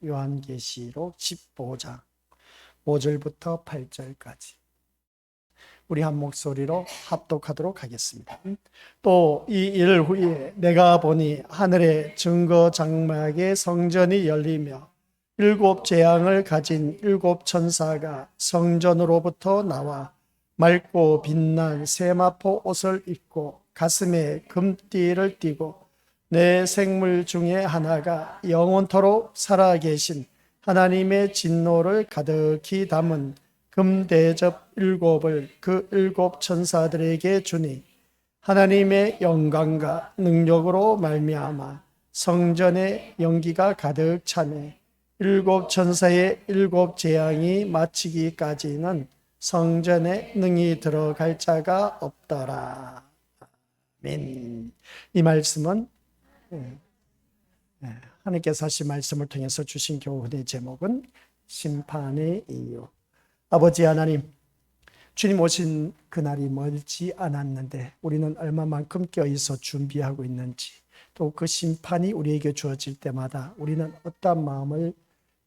요한계시록 15장 5절부터 8절까지 우리 한 목소리로 합독하도록 하겠습니다. 또 이 일 후에 내가 보니 하늘의 증거 장막의 성전이 열리며 일곱 재앙을 가진 일곱 천사가 성전으로부터 나와 맑고 빛난 세마포 옷을 입고 가슴에 금띠를 띠고 내 생물 중에 하나가 영원토록 살아계신 하나님의 진노를 가득히 담은 금대접 일곱을 그 일곱 천사들에게 주니 하나님의 영광과 능력으로 말미암아 성전의 연기가 가득 차매 일곱 천사의 일곱 재앙이 마치기까지는 성전에 능히 들어갈 자가 없더라. 아멘. 이 말씀은 하나님께서 하신 말씀을 통해서 주신 교훈의 제목은 심판의 이유. 아버지 하나님, 주님 오신 그날이 멀지 않았는데 우리는 얼마만큼 껴있어 준비하고 있는지, 또 그 심판이 우리에게 주어질 때마다 우리는 어떠한 마음을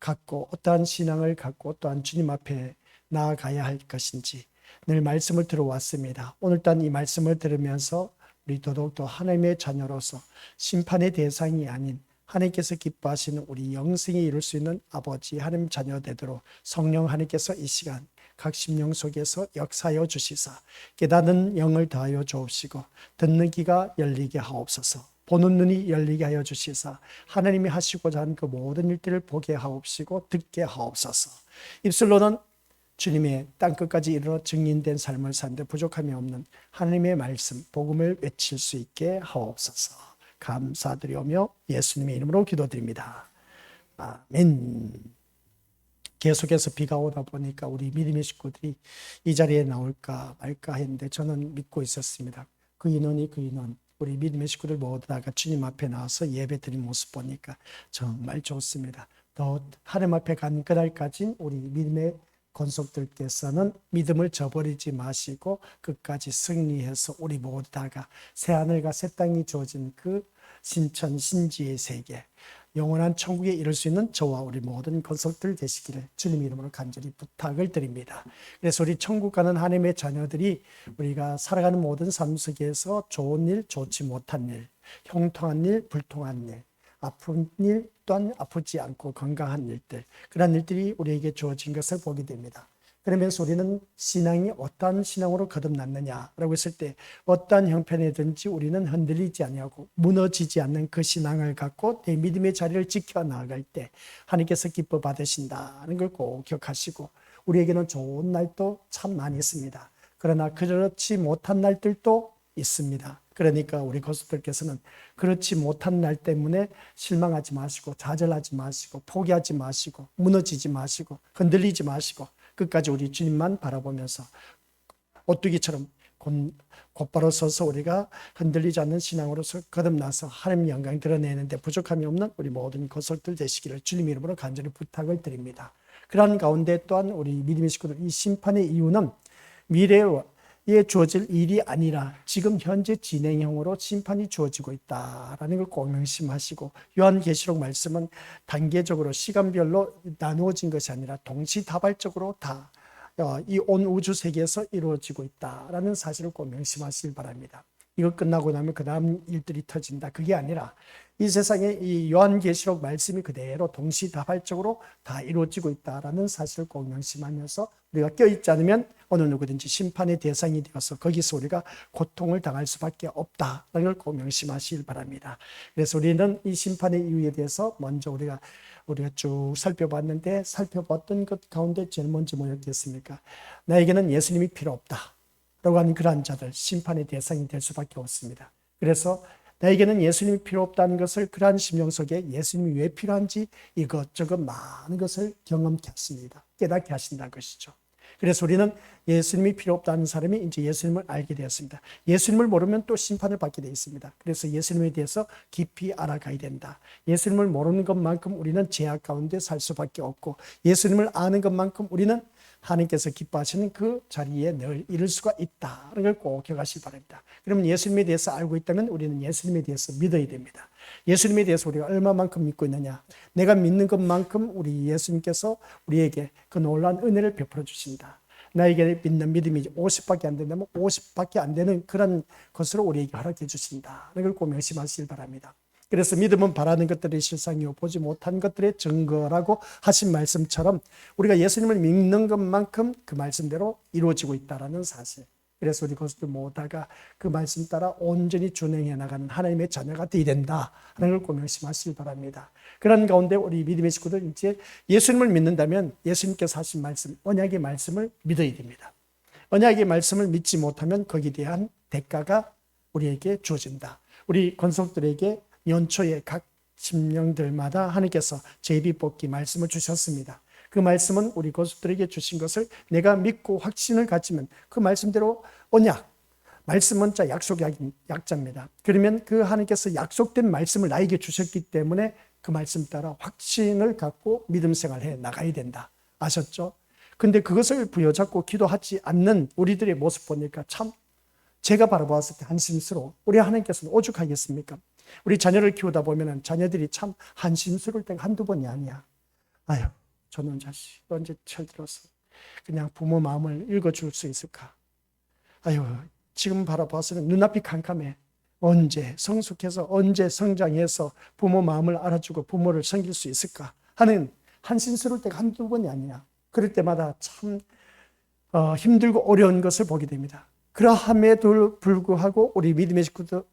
갖고 어떠한 신앙을 갖고 또한 주님 앞에 나아가야 할 것인지 늘 말씀을 들어왔습니다. 오늘 또한 이 말씀을 들으면서 우리 더더욱더 하나님의 자녀로서 심판의 대상이 아닌 하나님께서 기뻐하시는 우리 영생에 이룰 수 있는 아버지 하나님 자녀 되도록 성령 하나님께서 이 시간 각 심령 속에서 역사하여 주시사 깨닫는 영을 더하여 주옵시고 듣는 귀가 열리게 하옵소서. 보는 눈이 열리게 하여 주시사 하나님이 하시고자 하는 그 모든 일들을 보게 하옵시고 듣게 하옵소서. 입술로는 주님의 땅끝까지 이르러 증인된 삶을 사는데 부족함이 없는 하나님의 말씀, 복음을 외칠 수 있게 하옵소서. 감사드리오며 예수님의 이름으로 기도드립니다. 아멘. 계속해서 비가 오다 보니까 우리 믿음의 식구들이 이 자리에 나올까 말까 했는데 저는 믿고 있었습니다. 그 인원, 우리 믿음의 식구들 모두 다가 주님 앞에 나와서 예배 드린 모습 보니까 정말 좋습니다. 더 하나님 앞에 간 그날까지 우리 믿음의 권속들께서는 믿음을 저버리지 마시고 끝까지 승리해서 우리 모두 다가 새하늘과 새 땅이 주어진 그 신천 신지의 세계 영원한 천국에 이룰 수 있는 저와 우리 모든 권속들 되시기를 주님 이름으로 간절히 부탁을 드립니다. 그래서 우리 천국 가는 하나님의 자녀들이 우리가 살아가는 모든 삶 속에서 좋은 일, 좋지 못한 일, 형통한 일, 불통한 일, 아픈 일 또한 아프지 않고 건강한 일들, 그런 일들이 우리에게 주어진 것을 보게 됩니다. 그러면서 우리는 신앙이 어떠한 신앙으로 거듭났느냐라고 했을 때 어떠한 형편이든지 우리는 흔들리지 아니하고 무너지지 않는 그 신앙을 갖고 내 믿음의 자리를 지켜나갈 때 하나님께서 기뻐 받으신다는 걸 꼭 기억하시고, 우리에게는 좋은 날도 참 많이 있습니다. 그러나 그렇지 못한 날들도 있습니다. 그러니까 우리 고수들께서는 그렇지 못한 날 때문에 실망하지 마시고 좌절하지 마시고 포기하지 마시고 무너지지 마시고 흔들리지 마시고 끝까지 우리 주님만 바라보면서 오뚜기처럼 곧바로 서서 우리가 흔들리지 않는 신앙으로서 거듭나서 하나님 영광 드러내는데 부족함이 없는 우리 모든 고수들 되시기를 주님 이름으로 간절히 부탁을 드립니다. 그러한 가운데 또한 우리 믿음의 식구들, 이 심판의 이유는 미래에 주어질 일이 아니라 지금 현재 진행형으로 심판이 주어지고 있다라는 걸 꼭 명심하시고, 요한계시록 말씀은 단계적으로 시간별로 나누어진 것이 아니라 동시다발적으로 다 이 온 우주 세계에서 이루어지고 있다라는 사실을 꼭 명심하시길 바랍니다. 이거 끝나고 나면 그 다음 일들이 터진다, 그게 아니라 이 세상에 이 요한계시록 말씀이 그대로 동시다발적으로 다 이루어지고 있다라는 사실을 꼭 명심하면서 우리가 껴있지 않으면 어느 누구든지 심판의 대상이 되어서 거기서 우리가 고통을 당할 수밖에 없다라는 걸 꼭 명심하시길 바랍니다. 그래서 우리는 이 심판의 이유에 대해서 먼저 우리가 쭉 살펴봤던 것 가운데 제일 먼저 뭐였겠습니까? 나에게는 예수님이 필요 없다 라고 하는 그러한 자들, 심판의 대상이 될 수밖에 없습니다. 그래서 나에게는 예수님이 필요 없다는 것을, 그러한 심령 속에 예수님이 왜 필요한지 이것저것 많은 것을 경험케 하십니다. 깨닫게 하신다는 것이죠. 그래서 우리는 예수님이 필요 없다는 사람이 이제 예수님을 알게 되었습니다. 예수님을 모르면 또 심판을 받게 되어 있습니다. 그래서 예수님에 대해서 깊이 알아가야 된다. 예수님을 모르는 것만큼 우리는 죄악 가운데 살 수밖에 없고, 예수님을 아는 것만큼 우리는 하나님께서 기뻐하시는 그 자리에 늘 이룰 수가 있다는 걸 꼭 기억하시기 바랍니다. 그러면 예수님에 대해서 알고 있다면 우리는 예수님에 대해서 믿어야 됩니다. 예수님에 대해서 우리가 얼마만큼 믿고 있느냐. 내가 믿는 것만큼 우리 예수님께서 우리에게 그 놀라운 은혜를 베풀어 주신다. 나에게 믿는 믿음이 50밖에 안 된다면 50밖에 안 되는 그런 것으로 우리에게 허락해 주신다. 이걸 꼭 명심하시길 바랍니다. 그래서 믿음은 바라는 것들의 실상이요 보지 못한 것들의 증거라고 하신 말씀처럼 우리가 예수님을 믿는 것만큼 그 말씀대로 이루어지고 있다는 사실. 그래서 우리 것들 모두가 그 말씀 따라 온전히 준행해 나가는 하나님의 자녀가 되어야 된다 하는 걸 꼭 명심하시길 바랍니다. 그런 가운데 우리 믿음의 식구들 이제 예수님을 믿는다면 예수님께서 하신 말씀, 언약의 말씀을 믿어야 됩니다. 언약의 말씀을 믿지 못하면 거기에 대한 대가가 우리에게 주어진다. 우리 권속들에게 연초에 각 심령들마다 하나님께서 제비뽑기 말씀을 주셨습니다. 그 말씀은 우리 권속들에게 주신 것을 내가 믿고 확신을 가지면 그 말씀대로 언약, 말씀은 자 약속의 약자입니다. 그러면 그 하나님께서 약속된 말씀을 나에게 주셨기 때문에 그 말씀 따라 확신을 갖고 믿음 생활해 나가야 된다. 아셨죠? 근데 그것을 부여잡고 기도하지 않는 우리들의 모습 보니까 참 제가 바라보았을 때 한심스러워. 우리 하나님께서는 오죽하겠습니까? 우리 자녀를 키우다 보면 자녀들이 참 한심스러울 때가 한두 번이 아니야. 아유, 저놈 자식 언제 철들어서 그냥 부모 마음을 읽어줄 수 있을까? 아유, 지금 바라봐서는 눈앞이 캄캄해. 언제 성숙해서 언제 성장해서 부모 마음을 알아주고 부모를 섬길 수 있을까 하는 한심스러울 때가 한두 번이 아니야. 그럴 때마다 참 힘들고 어려운 것을 보게 됩니다. 그러함에도 불구하고 우리 믿음의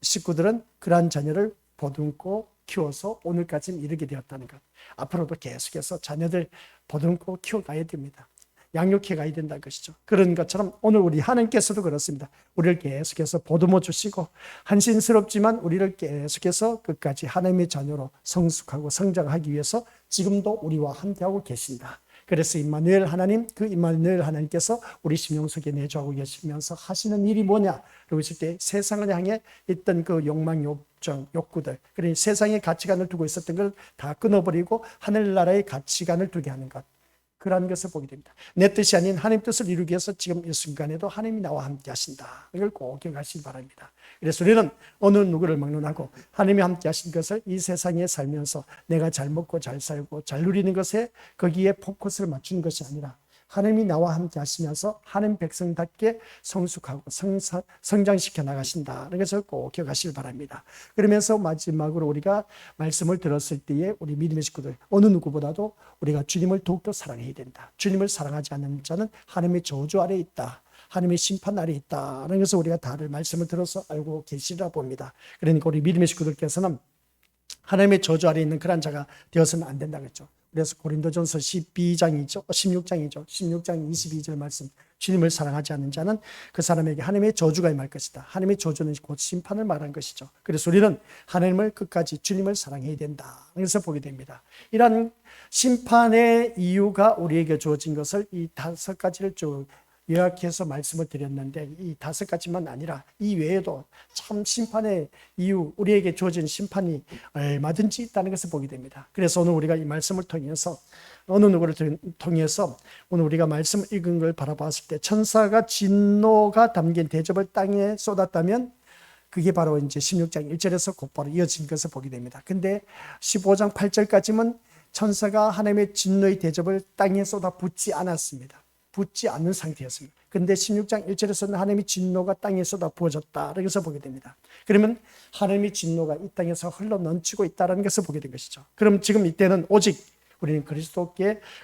식구들은 그러한 자녀를 보듬고 키워서 오늘까지 이르게 되었다는 것. 앞으로도 계속해서 자녀들 보듬고 키워가야 됩니다. 양육해 가야 된다는 것이죠. 그런 것처럼 오늘 우리 하나님께서도 그렇습니다. 우리를 계속해서 보듬어 주시고 한심스럽지만 우리를 계속해서 끝까지 하나님의 자녀로 성숙하고 성장하기 위해서 지금도 우리와 함께하고 계신다. 그래서 임마누엘 하나님, 그 임마누엘 하나님께서 우리 심령 속에 내주하고 계시면서 하시는 일이 뭐냐? 그러고 있을 때 세상을 향해 있던 그 욕망, 욕정, 욕구들, 그러니 세상의 가치관을 두고 있었던 걸 다 끊어버리고 하늘나라의 가치관을 두게 하는 것. 그러한 것을 보게 됩니다. 내 뜻이 아닌 하나님 뜻을 이루기 위해서 지금 이 순간에도 하나님이 나와 함께 하신다. 이걸 꼭 기억하시기 바랍니다. 그래서 우리는 어느 누구를 막론하고 하나님이 함께 하신 것을 이 세상에 살면서 내가 잘 먹고 잘 살고 잘 누리는 것에 거기에 포커스를 맞추는 것이 아니라 하나님이 나와 함께 하시면서 하나님 백성답게 성숙하고 성장시켜 나가신다. 그래서 꼭 기억하시길 바랍니다. 그러면서 마지막으로 우리가 말씀을 들었을 때에 우리 믿음의 식구들 어느 누구보다도 우리가 주님을 더욱더 사랑해야 된다. 주님을 사랑하지 않는 자는 하나님의 저주 아래에 있다. 하나님의 심판 아래에 있다. 그래서 우리가 다들 말씀을 들어서 알고 계시리라 봅니다. 그러니까 우리 믿음의 식구들께서는 하나님의 저주 아래에 있는 그런 자가 되어서는 안 된다고 했죠. 그래서 고린도전서 16장이죠. 16장 22절 말씀. 주님을 사랑하지 않는 자는 그 사람에게 하나님의 저주가 임할 것이다. 하나님의 저주는 곧 심판을 말한 것이죠. 그래서 우리는 하나님을 끝까지 주님을 사랑해야 된다. 그래서 보게 됩니다. 이런 심판의 이유가 우리에게 주어진 것을 이 5가지를 쭉 요약해서 말씀을 드렸는데 이 5가지만 아니라 이 외에도 참 심판의 이유, 우리에게 주어진 심판이 얼마든지 있다는 것을 보게 됩니다. 그래서 오늘 우리가 이 말씀을 통해서 어느 누구를 통해서 오늘 우리가 말씀을 읽은 걸 바라봤을 때 천사가 진노가 담긴 대접을 땅에 쏟았다면 그게 바로 이제 16장 1절에서 곧바로 이어진 것을 보게 됩니다. 근데 15장 8절까지는 천사가 하나님의 진노의 대접을 땅에 쏟아 붓지 않았습니다. 붙지 않는 상태였습니다. 그런데 16장 1절에서는 하나님의 진노가 땅에 쏟아 부어졌다. 그래서 보게 됩니다. 그러면 하나님의 진노가 이 땅에서 흘러 넘치고 있다는 것을 보게 된 것이죠. 그럼 지금 이때는 오직 우리는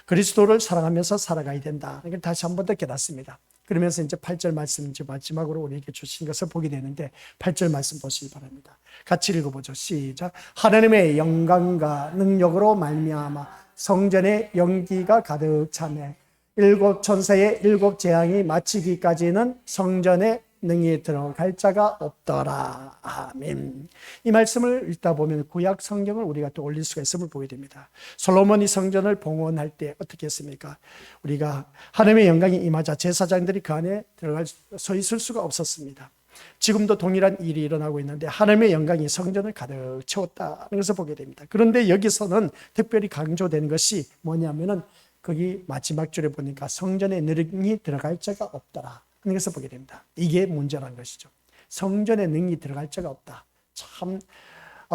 그리스도를 사랑하면서 살아가야 된다. 이걸 다시 한 번 더 깨닫습니다. 그러면서 이제 8절 말씀 이제 마지막으로 우리에게 주신 것을 보게 되는데 8절 말씀 보시기 바랍니다. 같이 읽어보죠. 시작. 하나님의 영광과 능력으로 말미암아 성전의 연기가 가득 차매 7 천사의 7 재앙이 마치기까지는 성전에 능히 들어갈 자가 없더라. 아멘. 이 말씀을 읽다 보면 구약 성경을 우리가 또 올릴 수가 있음을 보게 됩니다. 솔로몬이 성전을 봉헌할 때 어떻게 했습니까? 우리가 하나님의 영광이 임하자 제사장들이 그 안에 서 있을 수가 없었습니다. 지금도 동일한 일이 일어나고 있는데 하나님의 영광이 성전을 가득 채웠다는 것을 보게 됩니다. 그런데 여기서는 특별히 강조되는 것이 뭐냐면은 거기 마지막 줄에 보니까 성전에 능히 들어갈 자가 없더라 하는 것을 보게 됩니다. 이게 문제라는 것이죠. 성전에 능히 들어갈 자가 없다. 참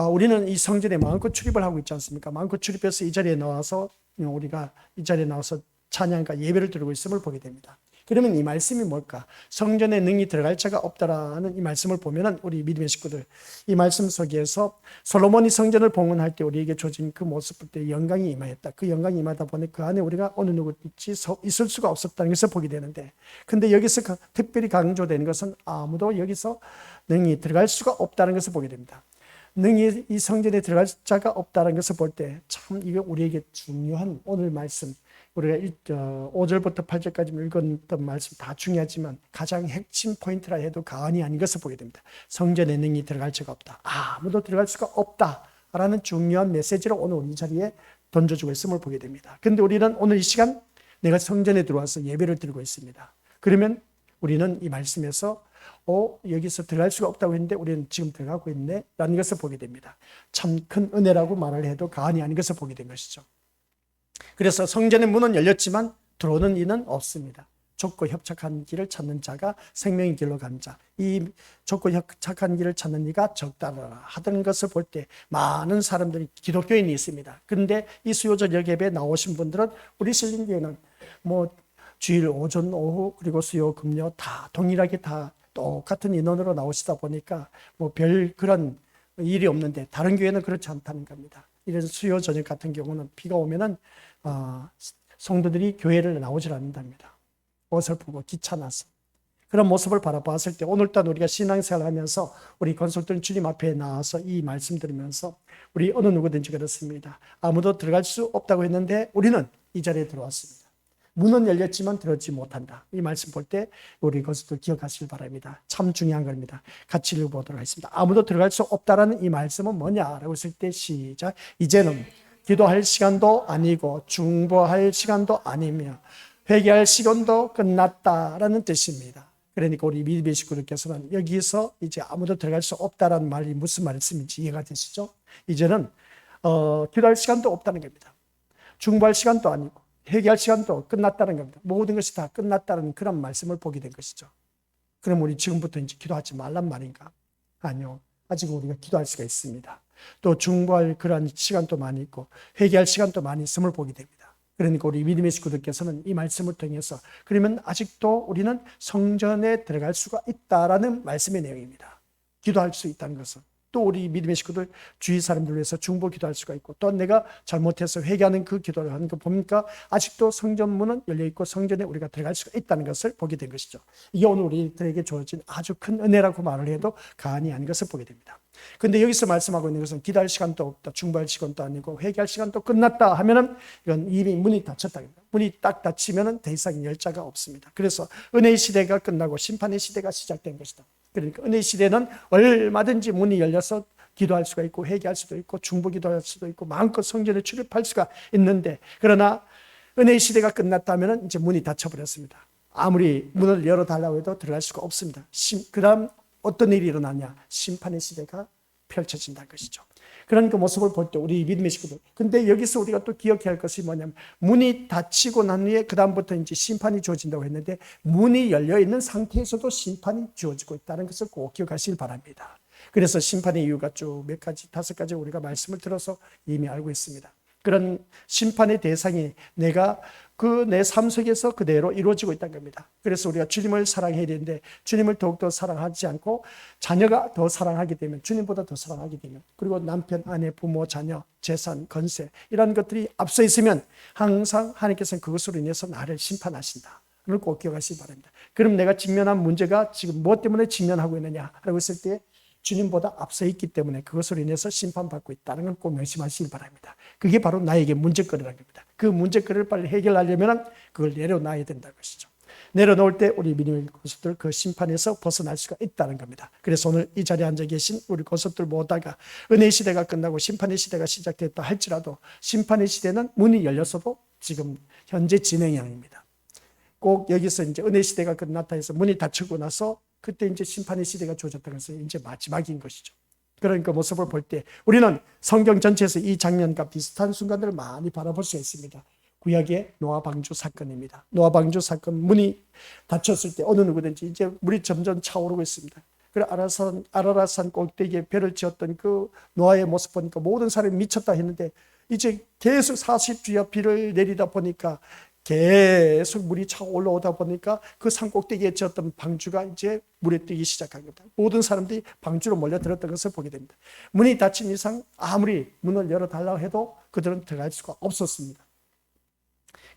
우리는 이 성전에 마음껏 출입을 하고 있지 않습니까? 마음껏 출입해서 이 자리에 나와서 우리가 이 자리에 나와서 찬양과 예배를 드리고 있음을 보게 됩니다. 그러면 이 말씀이 뭘까? 성전에 능히 들어갈 자가 없다라는 이 말씀을 보면은 우리 믿음의 식구들 이 말씀 속에서 솔로몬이 성전을 봉헌할 때 우리에게 주어진 그 모습 때 영광이 임하였다. 그 영광이 임하다 보니 그 안에 우리가 어느 누구 있을 수가 없었다는 것을 보게 되는데, 근데 여기서 특별히 강조되는 것은 아무도 여기서 능히 들어갈 수가 없다는 것을 보게 됩니다. 능히 이 성전에 들어갈 자가 없다는 것을 볼 때 참 이게 우리에게 중요한 오늘 말씀, 우리가 5절부터 8절까지 읽었던 말씀 다 중요하지만 가장 핵심 포인트라 해도 과언이 아닌 것을 보게 됩니다. 성전에 능히 들어갈 자가 없다. 아무도 들어갈 수가 없다라는 중요한 메시지를 오늘 이 자리에 던져주고 있음을 보게 됩니다. 그런데 우리는 오늘 이 시간 내가 성전에 들어와서 예배를 드리고 있습니다. 그러면 우리는 이 말씀에서 여기서 들어갈 수가 없다고 했는데 우리는 지금 들어가고 있네 라는 것을 보게 됩니다. 참 큰 은혜라고 말을 해도 과언이 아닌 것을 보게 된 것이죠. 그래서 성전의 문은 열렸지만 들어오는 이는 없습니다. 좁고 협착한 길을 찾는 자가 생명의 길로 간 자, 이 좁고 협착한 길을 찾는 이가 적다라 하던 것을 볼 때 많은 사람들이 기독교인이 있습니다. 그런데 이 수요절 예배에 나오신 분들은 우리 신림교회는 주일 오전 오후 그리고 수요 금요 다 동일하게 다 똑같은 인원으로 나오시다 보니까 별 그런 일이 없는데 다른 교회는 그렇지 않다는 겁니다. 이런 수요 저녁 같은 경우는 비가 오면은 성도들이 교회를 나오질 않는답니다. 어설프고 귀찮아서. 그런 모습을 바라봤을 때 오늘따라 우리가 신앙생활을 하면서 우리 건설들 주님 앞에 나와서 이 말씀 들으면서 우리 어느 누구든지 그렇습니다. 아무도 들어갈 수 없다고 했는데 우리는 이 자리에 들어왔습니다. 문은 열렸지만 들어오지 못한다. 이 말씀 볼 때 우리 것을 기억하시길 바랍니다. 참 중요한 겁니다. 같이 읽어보도록 하겠습니다. 아무도 들어갈 수 없다라는 이 말씀은 뭐냐라고 했을 때 시작. 이제는 기도할 시간도 아니고 중보할 시간도 아니며 회개할 시간도 끝났다라는 뜻입니다. 그러니까 우리 믿음의 식구들께서는 여기서 이제 아무도 들어갈 수 없다라는 말이 무슨 말씀인지 이해가 되시죠? 이제는 기도할 시간도 없다는 겁니다. 중보할 시간도 아니고 회개할 시간도 끝났다는 겁니다. 모든 것이 다 끝났다는 그런 말씀을 보게 된 것이죠. 그럼 우리 지금부터 이제 기도하지 말란 말인가? 아니요. 아직 우리가 기도할 수가 있습니다. 또 중보할 그런 시간도 많이 있고 회개할 시간도 많이 있음을 보게 됩니다. 그러니까 우리 믿음의 식구들께서는 이 말씀을 통해서 그러면 아직도 우리는 성전에 들어갈 수가 있다라는 말씀의 내용입니다. 기도할 수 있다는 것은. 또 우리 믿음의 식구들 주위 사람들 위해서 중보 기도할 수가 있고 또 내가 잘못해서 회개하는 그 기도를 하는 거 보니까 아직도 성전 문은 열려있고 성전에 우리가 들어갈 수가 있다는 것을 보게 된 것이죠. 이게 오늘 우리들에게 주어진 아주 큰 은혜라고 말을 해도 과언이 아닌 것을 보게 됩니다. 근데 여기서 말씀하고 있는 것은 기도할 시간도 없다, 중보할 시간도 아니고 회개할 시간도 끝났다 하면은 이건 이미 문이 닫혔다. 문이 딱 닫히면은 더 이상 열자가 없습니다. 그래서 은혜의 시대가 끝나고 심판의 시대가 시작된 것이다. 그러니까 은혜의 시대는 얼마든지 문이 열려서 기도할 수가 있고 회개할 수도 있고 중보 기도할 수도 있고 마음껏 성전에 출입할 수가 있는데, 그러나 은혜의 시대가 끝났다면 이제 문이 닫혀버렸습니다. 아무리 문을 열어달라고 해도 들어갈 수가 없습니다. 그 다음 어떤 일이 일어나냐? 심판의 시대가 펼쳐진다는 것이죠. 그런 그 모습을 볼 때 우리 믿음의 식구들. 근데 여기서 우리가 또 기억해야 할 것이 뭐냐면 문이 닫히고 난 후에 그 다음부터 이제 심판이 주어진다고 했는데 문이 열려 있는 상태에서도 심판이 주어지고 있다는 것을 꼭 기억하시길 바랍니다. 그래서 심판의 이유가 쭉 몇 가지, 5가지 우리가 말씀을 들어서 이미 알고 있습니다. 그런 심판의 대상이 내가 그 내 삶 속에서 그대로 이루어지고 있다는 겁니다. 그래서 우리가 주님을 사랑해야 되는데 주님을 더욱더 사랑하지 않고 자녀가 더 사랑하게 되면, 주님보다 더 사랑하게 되면, 그리고 남편, 아내, 부모, 자녀, 재산, 건세 이런 것들이 앞서 있으면 항상 하나님께서는 그것으로 인해서 나를 심판하신다. 그걸 꼭 기억하시기 바랍니다. 그럼 내가 직면한 문제가 지금 무엇 때문에 직면하고 있느냐라고 했을 때 주님보다 앞서 있기 때문에 그것으로 인해서 심판받고 있다는 걸 꼭 명심하시기 바랍니다. 그게 바로 나에게 문제거리라는 겁니다. 그 문제거리를 빨리 해결하려면 그걸 내려놔야 된다는 것이죠. 내려놓을 때 우리 믿음의 고속들 그 심판에서 벗어날 수가 있다는 겁니다. 그래서 오늘 이 자리에 앉아 계신 우리 고속들 모두가 은혜의 시대가 끝나고 심판의 시대가 시작됐다 할지라도 심판의 시대는 문이 열렸어도 지금 현재 진행형입니다. 꼭 여기서 이제 은혜 시대가 끝났다 해서 문이 닫히고 나서 그때 이제 심판의 시대가 주어졌다는 것은 이제 마지막인 것이죠. 그러니까 모습을 볼 때 우리는 성경 전체에서 이 장면과 비슷한 순간들을 많이 바라볼 수 있습니다. 구약의 노아 방주 사건입니다. 노아 방주 사건, 문이 닫혔을 때 어느 누구든지 이제 물이 점점 차오르고 있습니다. 그래 아라랏산 꼭대기에 배를 지었던 그 노아의 모습 보니까 모든 사람이 미쳤다 했는데 이제 계속 40주야 비를 내리다 보니까 계속 물이 차고 올라오다 보니까 그 산 꼭대기에 지었던 방주가 이제 물에 뜨기 시작한 겁니다. 모든 사람들이 방주로 몰려들었던 것을 보게 됩니다. 문이 닫힌 이상 아무리 문을 열어달라고 해도 그들은 들어갈 수가 없었습니다.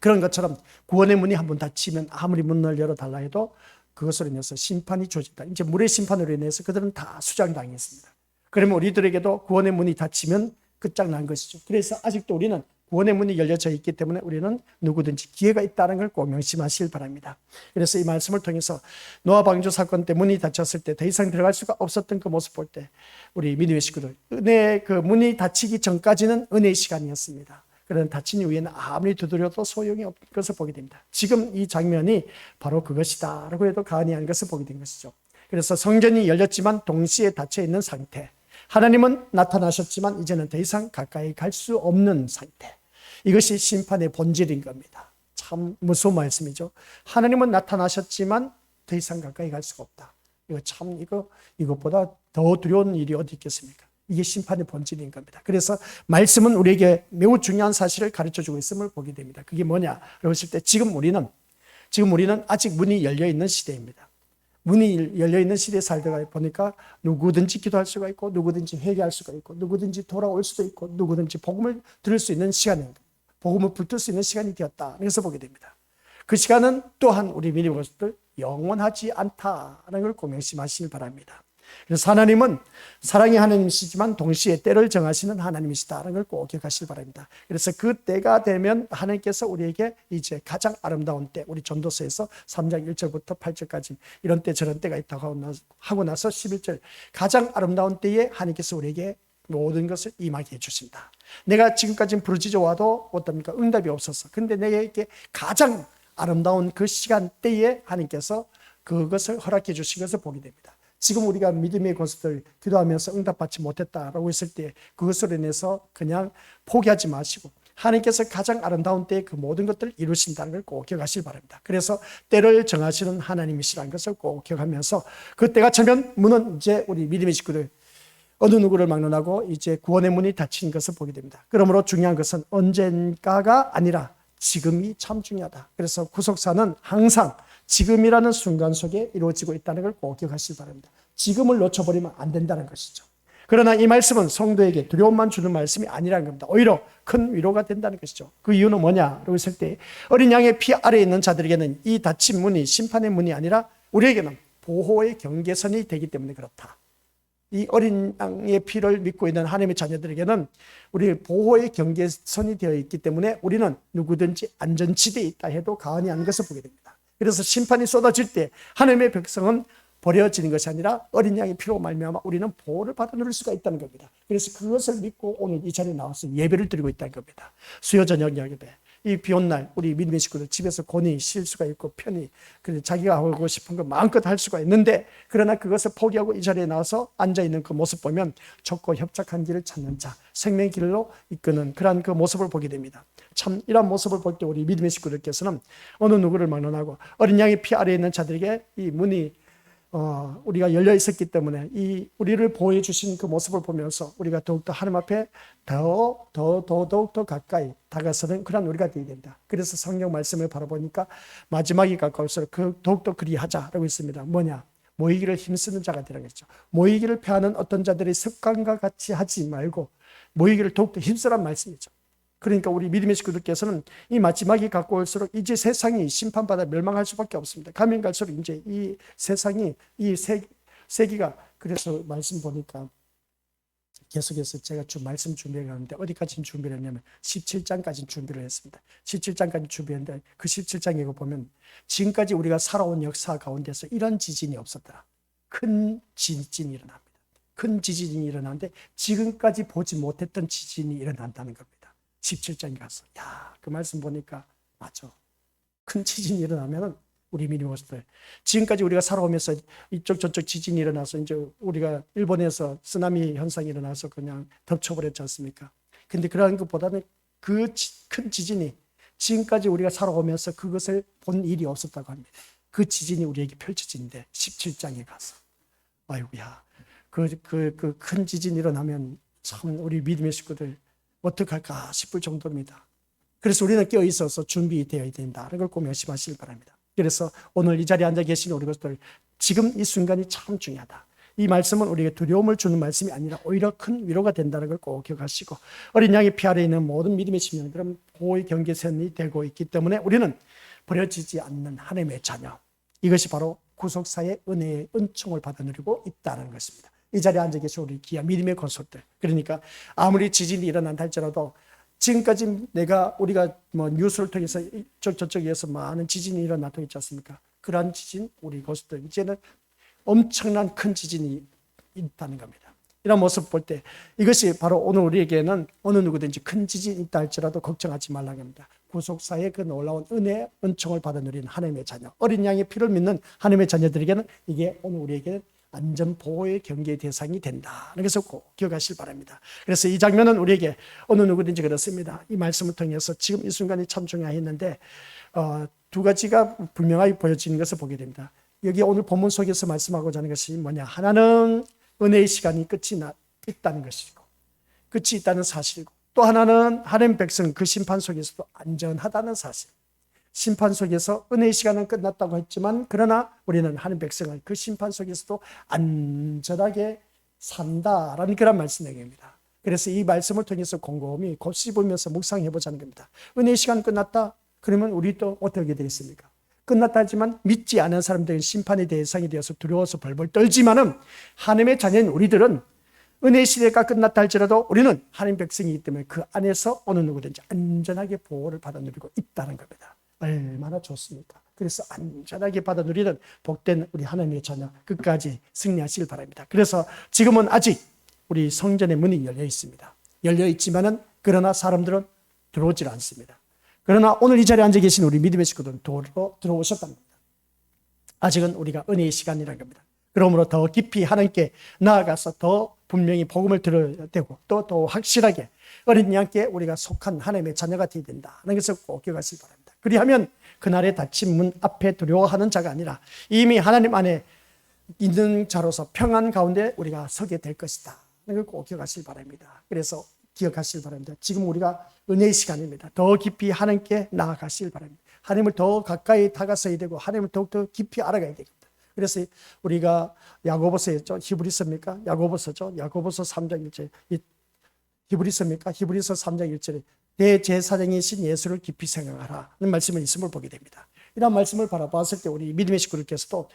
그런 것처럼 구원의 문이 한번 닫히면 아무리 문을 열어달라 해도 그것으로 인해서 심판이 주어진다. 이제 물의 심판으로 인해서 그들은 다 수장당했습니다. 그러면 우리들에게도 구원의 문이 닫히면 끝장난 것이죠. 그래서 아직도 우리는 구원의 문이 열려져 있기 때문에 우리는 누구든지 기회가 있다는 걸 꼭 명심하시길 바랍니다. 그래서 이 말씀을 통해서 노아 방주 사건 때 문이 닫혔을 때 더 이상 들어갈 수가 없었던 그 모습 볼 때 우리 믿음의 식구들, 은혜의 그 문이 닫히기 전까지는 은혜의 시간이었습니다. 그런 닫힌 이후에는 아무리 두드려도 소용이 없는 것을 보게 됩니다. 지금 이 장면이 바로 그것이다 라고 해도 과언이 아닌 것을 보게 된 것이죠. 그래서 성전이 열렸지만 동시에 닫혀 있는 상태, 하나님은 나타나셨지만 이제는 더 이상 가까이 갈 수 없는 상태, 이것이 심판의 본질인 겁니다. 참 무서운 말씀이죠. 하나님은 나타나셨지만 더 이상 가까이 갈 수가 없다. 이것보다 더 두려운 일이 어디 있겠습니까? 이게 심판의 본질인 겁니다. 그래서 말씀은 우리에게 매우 중요한 사실을 가르쳐주고 있음을 보게 됩니다. 그게 뭐냐라고 했을 때 지금 우리는 아직 문이 열려있는 시대입니다. 문이 열려있는 시대에 살다가 보니까 누구든지 기도할 수가 있고 누구든지 회개할 수가 있고 누구든지 돌아올 수도 있고 누구든지 복음을 들을 수 있는 시간입니다. 복음을 붙들 수 있는 시간이 되었다. 그래서 보게 됩니다. 그 시간은 또한 우리 믿음의 모습들 영원하지 않다는 걸 꼭 명심하시길 바랍니다. 그래서 하나님은 사랑의 하나님이시지만 동시에 때를 정하시는 하나님이시다는 걸 꼭 기억하시길 바랍니다. 그래서 그 때가 되면 하나님께서 우리에게 이제 가장 아름다운 때, 우리 전도서에서 3장 1절부터 8절까지 이런 때 저런 때가 있다고 하고 나서 11절, 가장 아름다운 때에 하나님께서 우리에게 모든 것을 임하게 해주신다. 내가 지금까지 부르짖어 와도 어떻습니까? 응답이 없었어. 근데 내게 가장 아름다운 그 시간대에 하나님께서 그것을 허락해 주신 것을 보게 됩니다. 지금 우리가 믿음의 것을 기도하면서 응답받지 못했다라고 했을 때 그것으로 인해서 그냥 포기하지 마시고 하나님께서 가장 아름다운 때에 그 모든 것들을 이루신다는 걸 꼭 기억하시기 바랍니다. 그래서 때를 정하시는 하나님이시라는 것을 꼭 기억하면서 그 때가 차면 문은 이제 우리 믿음의 식구들 어느 누구를 막론하고 이제 구원의 문이 닫힌 것을 보게 됩니다. 그러므로 중요한 것은 언젠가가 아니라 지금이 참 중요하다. 그래서 구속사는 항상 지금이라는 순간 속에 이루어지고 있다는 걸 꼭 기억하시기 바랍니다. 지금을 놓쳐버리면 안 된다는 것이죠. 그러나 이 말씀은 성도에게 두려움만 주는 말씀이 아니라는 겁니다. 오히려 큰 위로가 된다는 것이죠. 그 이유는 뭐냐라고 했을 때 어린 양의 피 아래에 있는 자들에게는 이 닫힌 문이 심판의 문이 아니라 우리에게는 보호의 경계선이 되기 때문에 그렇다. 이 어린 양의 피를 믿고 있는 하나님의 자녀들에게는 우리 보호의 경계선이 되어 있기 때문에 우리는 누구든지 안전지대에 있다 해도 과언이 아닌 것을 보게 됩니다. 그래서 심판이 쏟아질 때 하나님의 백성은 버려지는 것이 아니라 어린 양의 피로 말미암아 우리는 보호를 받아 누릴 수가 있다는 겁니다. 그래서 그것을 믿고 오늘 이 자리에 나와서 예배를 드리고 있다는 겁니다. 수요 저녁 예배, 이 비 온 날 우리 믿음의 식구들 집에서 곤히 쉴 수가 있고 편히 자기가 하고 싶은 거 마음껏 할 수가 있는데 그러나 그것을 포기하고 이 자리에 나와서 앉아있는 그 모습 보면 좁고 협착한 길을 찾는 자, 생명의 길로 이끄는 그러한 그 모습을 보게 됩니다. 참 이런 모습을 볼 때 우리 믿음의 식구들께서는 어느 누구를 막론하고 어린 양의 피 아래에 있는 자들에게 이 문이 우리가 열려 있었기 때문에 이 우리를 보호해 주신 그 모습을 보면서 우리가 더욱더 하나님 앞에 더욱더 가까이 다가서는 그런 우리가 되어야 된다. 그래서 성경 말씀을 바라보니까 마지막이 가까울수록 더욱더 그리하자라고 했습니다. 뭐냐? 모이기를 힘쓰는 자가 되라고 했죠. 모이기를 패하는 어떤 자들의 습관과 같이 하지 말고 모이기를 더욱더 힘쓰란 말씀이죠. 그러니까 우리 믿음의 식구들께서는 이 마지막이 가까울수록 이제 세상이 심판받아 멸망할 수밖에 없습니다. 가면 갈수록 이제 이 세상이 이 세기가 그래서 말씀 보니까 계속해서 제가 말씀 준비해 가는데 어디까지 준비를 했냐면 17장까지 준비를 했습니다. 17장까지 준비했는데 그 17장에 보면 지금까지 우리가 살아온 역사 가운데서 이런 지진이 없었더라. 큰 지진이 일어납니다. 큰 지진이 일어나는데 지금까지 보지 못했던 지진이 일어난다는 겁니다. 17장에 가서 그 말씀 보니까 맞아. 큰 지진이 일어나면 우리 믿음의 모습들 지금까지 우리가 살아오면서 이쪽 저쪽 지진이 일어나서 이제 우리가 일본에서 쓰나미 현상이 일어나서 그냥 덮쳐버렸지 않습니까? 근데 그러한 것보다는 그 큰 지진이 지금까지 우리가 살아오면서 그것을 본 일이 없었다고 합니다. 그 지진이 우리에게 펼쳐지는데 17장에 가서 아이고야 그 큰 지진이 일어나면 참 우리 믿음의 식구들 어떡할까 싶을 정도입니다. 그래서 우리는 깨어 있어서 준비되어야 된다. 이걸 꼭 명심하시길 바랍니다. 그래서 오늘 이 자리에 앉아 계신 우리 것들 지금 이 순간이 참 중요하다. 이 말씀은 우리에게 두려움을 주는 말씀이 아니라 오히려 큰 위로가 된다는 걸 꼭 기억하시고 어린 양의 피 아래 있는 모든 믿음의 심령들은 보호의 경계선이 되고 있기 때문에 우리는 버려지지 않는 하나님의 자녀, 이것이 바로 구속사의 은혜의 은총을 받아 누리고 있다는 것입니다. 이 자리에 앉아 계신 우리 귀한 믿음의 건설들, 그러니까 아무리 지진이 일어난다 할지라도 지금까지 우리가 뉴스를 통해서 저쪽에서 많은 지진이 일어나고 있지 않습니까? 그러한 지진 우리 건설들 이제는 엄청난 큰 지진이 있다는 겁니다. 이런 모습 볼 때 이것이 바로 오늘 우리에게는 어느 누구든지 큰 지진이 있다 할지라도 걱정하지 말라고 합니다. 구속사의 그 놀라운 은혜, 은총을 받아 누리는 하나님의 자녀, 어린 양의 피를 믿는 하나님의 자녀들에게는 이게 오늘 우리에게는 안전 보호의 경계 대상이 된다. 그래서 꼭 기억하시길 바랍니다. 그래서 이 장면은 우리에게 어느 누구든지 그렇습니다. 이 말씀을 통해서 지금 이 순간이 참 중요했는데 두 가지가 분명하게 보여지는 것을 보게 됩니다. 여기 오늘 본문 속에서 말씀하고자 하는 것이 뭐냐? 하나는 은혜의 시간이 끝이 있다는 것이고 끝이 있다는 사실이고 또 하나는 하나님 백성 그 심판 속에서도 안전하다는 사실. 심판 속에서 은혜의 시간은 끝났다고 했지만 그러나 우리는 하나님 백성은 그 심판 속에서도 안전하게 산다라는 그런 말씀 내용입니다. 그래서 이 말씀을 통해서 곰곰이 곱씹으면서 묵상해 보자는 겁니다. 은혜의 시간 끝났다? 그러면 우리 또 어떻게 되겠습니까? 끝났다 하지만 믿지 않은 사람들은 심판의 대상이 되어서 두려워서 벌벌 떨지만은 하나님의 자녀인 우리들은 은혜의 시대가 끝났다 할지라도 우리는 하나님 백성이기 때문에 그 안에서 어느 누구든지 안전하게 보호를 받아 누리고 있다는 겁니다. 얼마나 좋습니까? 그래서 안전하게 받아 누리는 복된 우리 하나님의 자녀 끝까지 승리하시길 바랍니다. 그래서 지금은 아직 우리 성전의 문이 열려 있습니다. 열려 있지만은 그러나 사람들은 들어오질 않습니다. 그러나 오늘 이 자리에 앉아 계신 우리 믿음의 식구들은 들어오셨답니다. 아직은 우리가 은혜의 시간이라는 겁니다. 그러므로 더 깊이 하나님께 나아가서 더 분명히 복음을 들어야 되고 또 확실하게 어린 양께 우리가 속한 하나님의 자녀가 되어야 된다는 것을 꼭 기억하시기 바랍니다. 그리하면 그날의 닫힌 문 앞에 두려워하는 자가 아니라 이미 하나님 안에 있는 자로서 평안 가운데 우리가 서게 될 것이다. 이걸 꼭 기억하시기 바랍니다. 그래서 기억하시기 바랍니다. 지금 우리가 은혜의 시간입니다. 더 깊이 하나님께 나아가시길 바랍니다. 하나님을 더 가까이 다가서야 되고 하나님을 더욱더 깊이 알아가야 됩니다. 그래서 우리가 야고보서였죠. 히브리서입니까? 야고보서죠. 야고보서 3장 1절. 히브리서입니까? 히브리서 3장 1절에 대제사장이신 예수를 깊이 생각하라 는 말씀이 있음을 보게 됩니다. 이런 말씀을 바라봤을 때 우리 믿음의 식구들께서도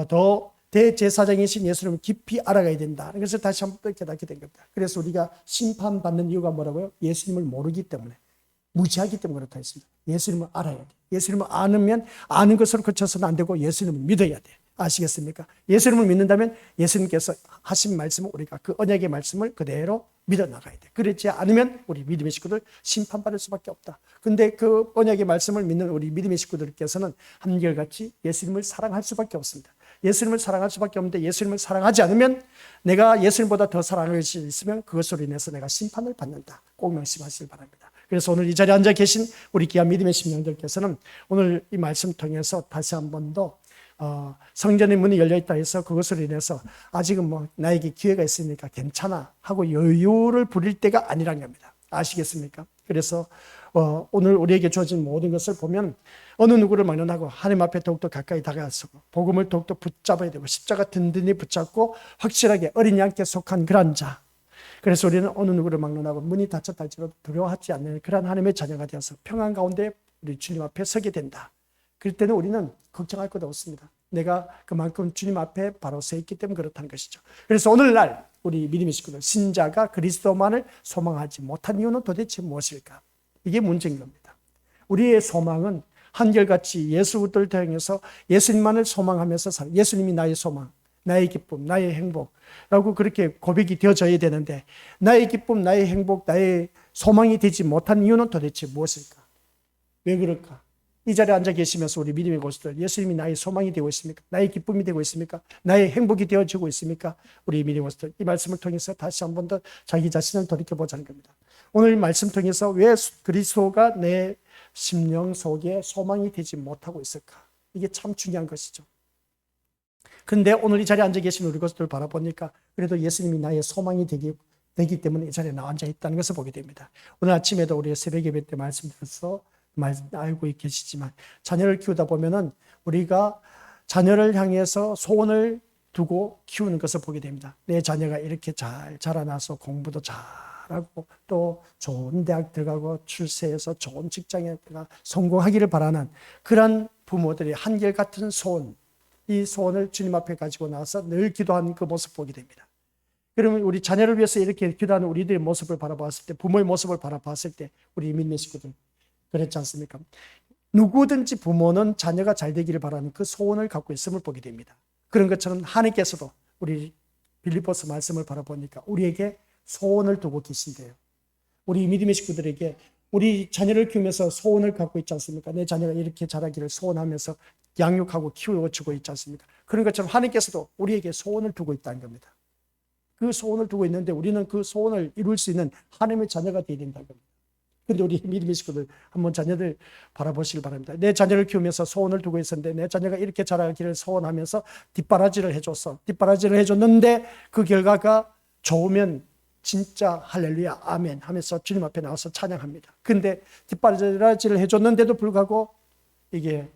더 대제사장이신 예수를 깊이 알아가야 된다. 그래서 다시 한번 깨닫게 된 겁니다. 그래서 우리가 심판받는 이유가 뭐라고요? 예수님을 모르기 때문에, 무지하기 때문에 그렇다 했습니다. 예수님을 알아야 돼. 예수님을 아는 것으로 그쳐서는 안 되고 예수님을 믿어야 돼. 아시겠습니까? 예수님을 믿는다면 예수님께서 하신 말씀을 우리가 그 언약의 말씀을 그대로 믿어 나가야 돼. 그렇지 않으면 우리 믿음의 식구들 심판받을 수밖에 없다. 근데 그 언약의 말씀을 믿는 우리 믿음의 식구들께서는 한결같이 예수님을 사랑할 수밖에 없습니다. 예수님을 사랑할 수밖에 없는데 예수님을 사랑하지 않으면 내가 예수님보다 더 사랑할 수 있으면 그것으로 인해서 내가 심판을 받는다. 꼭 명심하시길 바랍니다. 그래서 오늘 이 자리에 앉아 계신 우리 귀한 믿음의 심령들께서는 오늘 이 말씀 통해서 다시 한 번 더 성전의 문이 열려있다 해서 그것으로 인해서 아직은 나에게 기회가 있으니까 괜찮아 하고 여유를 부릴 때가 아니란 겁니다. 아시겠습니까? 그래서 오늘 우리에게 주어진 모든 것을 보면 어느 누구를 막론하고 하나님 앞에 더욱더 가까이 다가서고 복음을 더욱더 붙잡아야 되고 십자가 든든히 붙잡고 확실하게 어린 양께 속한 그런 자. 그래서 우리는 어느 누구를 막론하고 문이 닫혔다 할지라도 두려워하지 않는 그런 하나님의 자녀가 되어서 평안 가운데 우리 주님 앞에 서게 된다. 그럴 때는 우리는 걱정할 것 없습니다. 내가 그만큼 주님 앞에 바로 서 있기 때문에 그렇다는 것이죠. 그래서 오늘날 우리 믿음의 식구들, 신자가 그리스도만을 소망하지 못한 이유는 도대체 무엇일까? 이게 문제인 겁니다. 우리의 소망은 한결같이 예수를 통해서 예수님만을 소망하면서 예수님이 나의 소망, 나의 기쁨, 나의 행복라고 그렇게 고백이 되어져야 되는데 나의 기쁨, 나의 행복, 나의 소망이 되지 못한 이유는 도대체 무엇일까? 왜 그럴까? 이 자리에 앉아 계시면서 우리 믿음의 고수들, 예수님이 나의 소망이 되고 있습니까? 나의 기쁨이 되고 있습니까? 나의 행복이 되어지고 있습니까? 우리 믿음의 고수들, 이 말씀을 통해서 다시 한 번 더 자기 자신을 돌이켜보자는 겁니다. 오늘 이 말씀 통해서 왜 그리스도가 내 심령 속에 소망이 되지 못하고 있을까? 이게 참 중요한 것이죠. 그런데 오늘 이 자리에 앉아 계신 우리 것들을 바라보니까 그래도 예수님이 나의 소망이 되기 때문에 이 자리에 나와 앉아 있다는 것을 보게 됩니다. 오늘 아침에도 우리 새벽 예배 때 말씀드려서 알고 계시지만 자녀를 키우다 보면은 우리가 자녀를 향해서 소원을 두고 키우는 것을 보게 됩니다. 내 자녀가 이렇게 잘 자라나서 공부도 잘하고 또 좋은 대학 들어가고 출세해서 좋은 직장에 들어가 성공하기를 바라는 그런 부모들이 한결같은 소원, 이 소원을 주님 앞에 가지고 나와서 늘 기도하는 그 모습 보게 됩니다. 그러면 우리 자녀를 위해서 이렇게 기도하는 우리들의 모습을 바라봤을 때, 부모의 모습을 바라봤을 때 우리 믿는 식구들 그렇지 않습니까? 누구든지 부모는 자녀가 잘 되기를 바라는 그 소원을 갖고 있음을 보게 됩니다. 그런 것처럼 하나님께서도 우리 빌립보서 말씀을 바라보니까 우리에게 소원을 두고 계신데요. 우리 믿음의 식구들에게 우리 자녀를 키우면서 소원을 갖고 있지 않습니까? 내 자녀가 이렇게 자라기를 소원하면서 양육하고 키워주고 있지 않습니까? 그런 것처럼 하나님께서도 우리에게 소원을 두고 있다는 겁니다. 그 소원을 두고 있는데 우리는 그 소원을 이룰 수 있는 하나님의 자녀가 되어야 된다는 겁니다. 그런데 우리 믿음의 식구들 한번 자녀들 바라보시길 바랍니다. 내 자녀를 키우면서 소원을 두고 있었는데 내 자녀가 이렇게 자라기를 소원하면서 뒷바라지를 해줬는데 그 결과가 좋으면 진짜 할렐루야 아멘 하면서 주님 앞에 나와서 찬양합니다. 근데 뒷바라지를 해줬는데도 불구하고 이게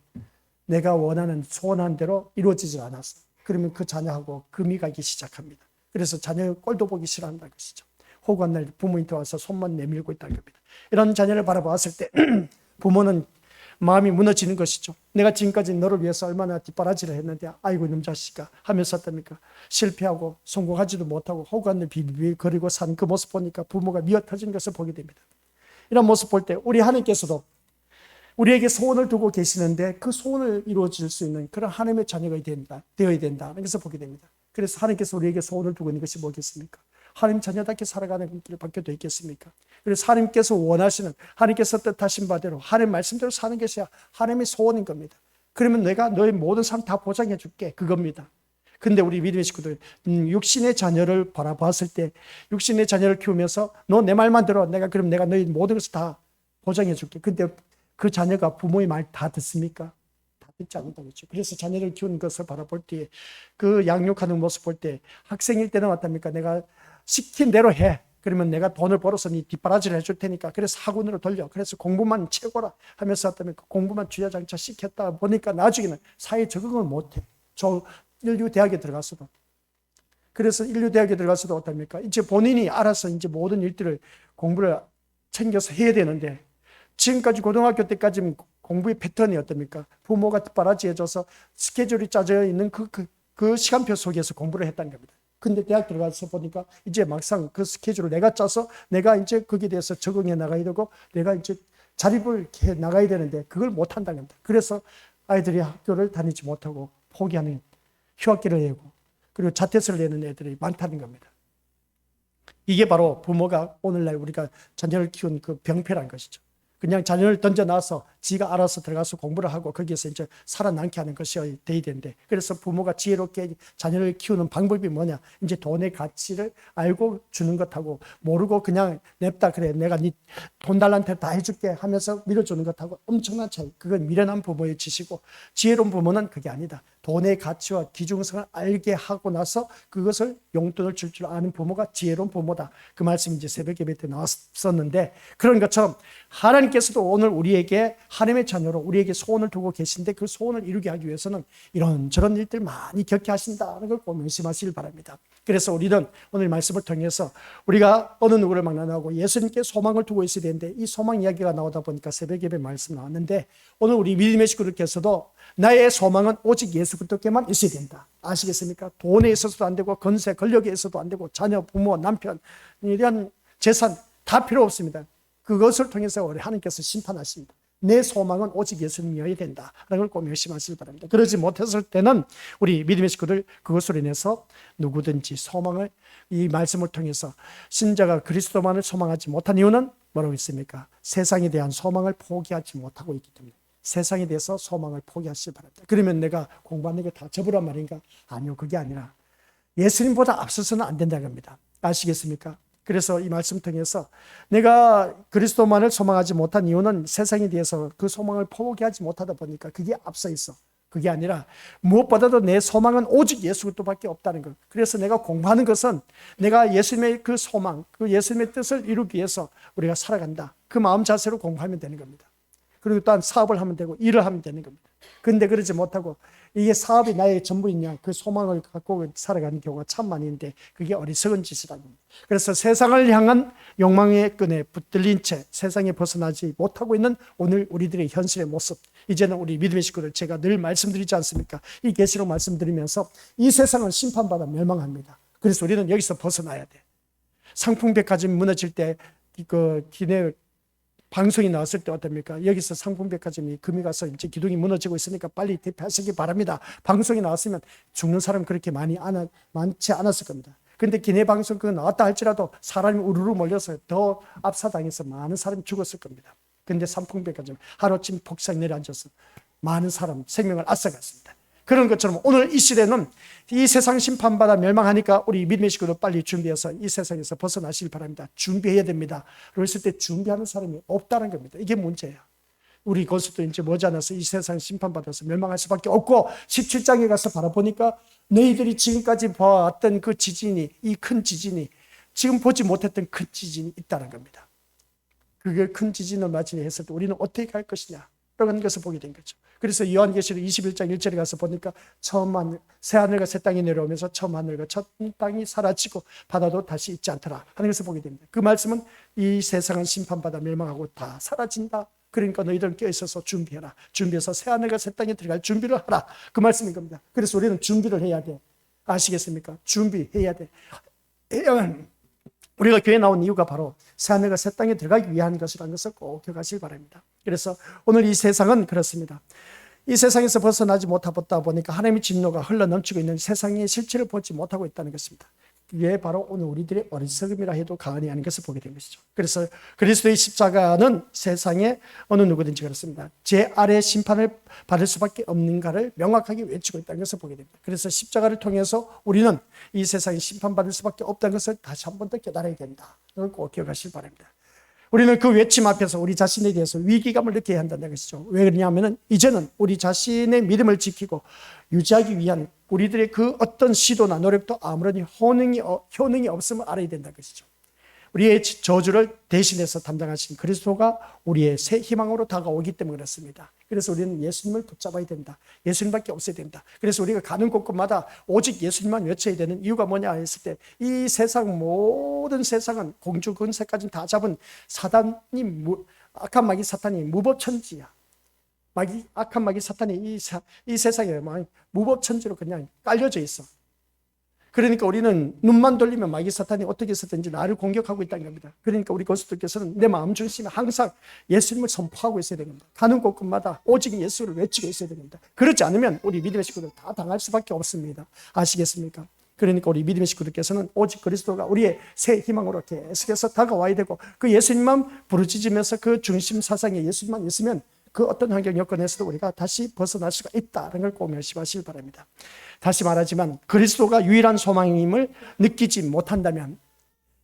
내가 원하는 소원한 대로 이루어지지 않았어. 그러면 그 자녀하고 금이 가기 시작합니다. 그래서 자녀의 꼴도 보기 싫어한다는 것이죠. 호구한 날 부모님한테 와서 손만 내밀고 있다는 겁니다. 이런 자녀를 바라봤을 때 부모는 마음이 무너지는 것이죠. 내가 지금까지 너를 위해서 얼마나 뒷바라지를 했는데 아이고 이놈 자식아 하면서 어떻습니까? 실패하고 성공하지도 못하고 호구한 날 비비거리고 산 그 모습 보니까 부모가 미어터진 것을 보게 됩니다. 이런 모습 볼 때 우리 하나님께서도 우리에게 소원을 두고 계시는데 그 소원을 이루어질 수 있는 그런 하나님의 자녀가 되어야 된다는 것을 보게 됩니다. 그래서 하나님께서 우리에게 소원을 두고 있는 것이 뭐겠습니까? 하나님 자녀답게 살아가는 길을 밖에 더 있겠습니까? 그래서 하나님께서 원하시는, 하나님께서 뜻하신 바대로 하나님 말씀대로 사는 것이 하나님의 소원인 겁니다. 그러면 내가 너의 모든 삶 다 보장해 줄게, 그겁니다. 근데 우리 믿음의 식구들 육신의 자녀를 바라봤을 때 육신의 자녀를 키우면서 너 내 말만 들어, 내가 너희 모든 것을 다 보장해 줄게. 근데 그 자녀가 부모의 말 다 듣습니까? 듣지 않는다고 했죠. 그래서 자녀를 키우는 것을 바라볼 때 그 양육하는 모습 볼 때 학생일 때는 어떻습니까? 내가 시킨 대로 해. 그러면 내가 돈을 벌어서 네 뒷바라지를 해줄 테니까 그래서 학원으로 돌려. 그래서 공부만 최고라 하면서 어떻습니까? 공부만 주야장차 시켰다 보니까 나중에는 사회에 적응을 못해. 저 인류대학에 들어갔어도. 그래서 인류대학에 들어가서도 어떻습니까? 이제 본인이 알아서 이제 모든 일들을 공부를 챙겨서 해야 되는데 지금까지 고등학교 때까지는 공부의 패턴이 어떻습니까? 부모가 뒷바라지 해줘서 스케줄이 짜져 있는 그 시간표 속에서 공부를 했다는 겁니다. 근데 대학 들어가서 보니까 이제 막상 그 스케줄을 내가 짜서 내가 이제 거기에 대해서 적응해 나가야 되고 내가 이제 자립을 해 나가야 되는데 그걸 못 한다는 겁니다. 그래서 아이들이 학교를 다니지 못하고 포기하는 휴학기를 내고 그리고 자퇴서를 내는 애들이 많다는 겁니다. 이게 바로 부모가 오늘날 우리가 자녀를 키운 그 병폐란 것이죠. 그냥 자녀를 던져놔서 지가 알아서 들어가서 공부를 하고 거기에서 이제 살아남게 하는 것이 돼야 되는데 그래서 부모가 지혜롭게 자녀를 키우는 방법이 뭐냐? 이제 돈의 가치를 알고 주는 것하고 모르고 그냥 냅다 그래 내가 네 돈 달란테 다 해줄게 하면서 밀어주는 것하고 엄청난 차이. 그건 미련한 부모의 짓이고 지혜로운 부모는 그게 아니다. 돈의 가치와 기중성을 알게 하고 나서 그것을 용돈을 줄 아는 부모가 지혜로운 부모다. 그 말씀이 이제 새벽 예배 때 나왔었는데 그런 것처럼 하나님께서도 오늘 우리에게 하나님의 자녀로 우리에게 소원을 두고 계신데 그 소원을 이루게 하기 위해서는 이런저런 일들 많이 겪게 하신다는 걸 꼭 명심하시길 바랍니다. 그래서 우리는 오늘 말씀을 통해서 우리가 어느 누구를 만나고 예수님께 소망을 두고 있어야 되는데 이 소망 이야기가 나오다 보니까 새벽 예배 말씀 나왔는데 오늘 우리 믿음의 식구들께서도 나의 소망은 오직 예수 그리스도께만 있어야 된다. 아시겠습니까? 돈에 있어서도 안 되고 건세, 권력에 있어서도 안 되고 자녀, 부모, 남편 이런 재산 다 필요 없습니다. 그것을 통해서 우리 하나님께서 심판하십니다. 내 소망은 오직 예수님이어야 된다라는 걸 꼭 명심하시기 바랍니다. 그러지 못했을 때는 우리 믿음의 식구들 그것으로 인해서 누구든지 소망을 이 말씀을 통해서 신자가 그리스도만을 소망하지 못한 이유는 뭐라고 있습니까? 세상에 대한 소망을 포기하지 못하고 있기 때문에 세상에 대해서 소망을 포기하시기 바랍니다. 그러면 내가 공부하는 게 다 접으란 말인가? 아니요, 그게 아니라 예수님보다 앞서서는 안 된다는 겁니다. 아시겠습니까? 그래서 이 말씀 통해서 내가 그리스도만을 소망하지 못한 이유는 세상에 대해서 그 소망을 포기하지 못하다 보니까 그게 앞서 있어. 그게 아니라 무엇보다도 내 소망은 오직 예수 그리스도밖에 없다는 것. 그래서 내가 공부하는 것은 내가 예수님의 그 소망, 그 예수님의 뜻을 이루기 위해서 우리가 살아간다. 그 마음 자세로 공부하면 되는 겁니다. 그리고 또한 사업을 하면 되고 일을 하면 되는 겁니다. 그런데 그러지 못하고 이게 사업이 나의 전부이냐 그 소망을 갖고 살아가는 경우가 참 많이 있는데 그게 어리석은 짓이라는 겁니다. 그래서 세상을 향한 욕망의 끈에 붙들린 채 세상에 벗어나지 못하고 있는 오늘 우리들의 현실의 모습, 이제는 우리 믿음의 식구들 제가 늘 말씀드리지 않습니까? 이 계시록 말씀드리면서 이 세상은 심판받아 멸망합니다. 그래서 우리는 여기서 벗어나야 돼. 상품백화점이 무너질 때 그 기내 방송이 나왔을 때 어떻습니까? 여기서 상품백화점이 금이 가서 이제 기둥이 무너지고 있으니까 빨리 대피하시기 바랍니다. 방송이 나왔으면 죽는 사람 그렇게 많지 않았을 겁니다. 그런데 기내 방송 그거 나왔다 할지라도 사람이 우르르 몰려서 더 압사당해서 많은 사람이 죽었을 겁니다. 그런데 상품백화점 하루쯤 폭삭 내려앉아서 많은 사람 생명을 앗아갔습니다. 그런 것처럼 오늘 이 시대는 이 세상 심판받아 멸망하니까 우리 믿음의 식구들 빨리 준비해서 이 세상에서 벗어나시길 바랍니다. 준비해야 됩니다. 그랬을 때 준비하는 사람이 없다는 겁니다. 이게 문제예요. 우리 고수도 이제 머지않아서 이 세상 심판받아서 멸망할 수밖에 없고 17장에 가서 바라보니까 너희들이 지금까지 봐왔던 그 지진이, 이 큰 지진이 지금 보지 못했던 큰 지진이 있다는 겁니다. 그게 큰 지진을 맞이했을 때 우리는 어떻게 할 것이냐 이런 것을 보게 된 거죠. 그래서 요한계시록 21장 1절에 가서 보니까 처음 새 하늘과 새 땅이 내려오면서 처음 하늘과 첫 땅이 사라지고 바다도 다시 있지 않더라 하는 것을 보게 됩니다. 그 말씀은 이 세상은 심판받아 멸망하고 다 사라진다. 그러니까 너희들은 깨어있어서 준비해라. 준비해서 새 하늘과 새 땅에 들어갈 준비를 하라. 그 말씀인 겁니다. 그래서 우리는 준비를 해야 돼. 아시겠습니까? 준비해야 돼. 우리가 교회에 나온 이유가 바로 새 하늘과 새 땅에 들어가기 위한 것이라는 것을 꼭 기억하시기 바랍니다. 그래서 오늘 이 세상은 그렇습니다. 이 세상에서 벗어나지 못하다 보니까 하나님의 진노가 흘러넘치고 있는 세상의 실체를 보지 못하고 있다는 것입니다. 그게 바로 오늘 우리들의 어리석음이라 해도 과언이 아닌 것을 보게 된 것이죠. 그래서 그리스도의 십자가는 세상에 어느 누구든지 그렇습니다. 제 아래 심판을 받을 수밖에 없는가를 명확하게 외치고 있다는 것을 보게 됩니다. 그래서 십자가를 통해서 우리는 이 세상에 심판받을 수밖에 없다는 것을 다시 한 번 더 깨달아야 된다. 이걸 꼭 기억하시기 바랍니다. 우리는 그 외침 앞에서 우리 자신에 대해서 위기감을 느껴야 한다는 것이죠. 왜 그러냐면 이제는 우리 자신의 믿음을 지키고 유지하기 위한 우리들의 그 어떤 시도나 노력도 아무런 효능이 없음을 알아야 된다는 것이죠. 우리의 저주를 대신해서 담당하신 그리스도가 우리의 새 희망으로 다가오기 때문에 그렇습니다. 그래서 우리는 예수님을 붙잡아야 된다. 예수님밖에 없어야 된다. 그래서 우리가 가는 곳곳마다 오직 예수님만 외쳐야 되는 이유가 뭐냐 했을 때 이 세상 모든 세상은 공주 근세까지 다 잡은 사단이 악한 마귀 사탄이 무법천지야. 악한 마귀 사탄이 이 세상에 무법천지로 그냥 깔려져 있어. 그러니까 우리는 눈만 돌리면 마귀 사탄이 어떻게 해서든지 나를 공격하고 있다는 겁니다. 그러니까 우리 고수들께서는 내 마음 중심에 항상 예수님을 선포하고 있어야 됩니다. 가는 곳곳마다 오직 예수를 외치고 있어야 됩니다. 그렇지 않으면 우리 믿음의 식구들 다 당할 수밖에 없습니다. 아시겠습니까? 그러니까 우리 믿음의 식구들께서는 오직 그리스도가 우리의 새 희망으로 계속해서 다가와야 되고 그 예수님만 부르짖으면서 그 중심 사상에 예수님만 있으면 그 어떤 환경 여건에서도 우리가 다시 벗어날 수가 있다는 걸 꼭 명심하시길 바랍니다. 다시 말하지만 그리스도가 유일한 소망임을 느끼지 못한다면,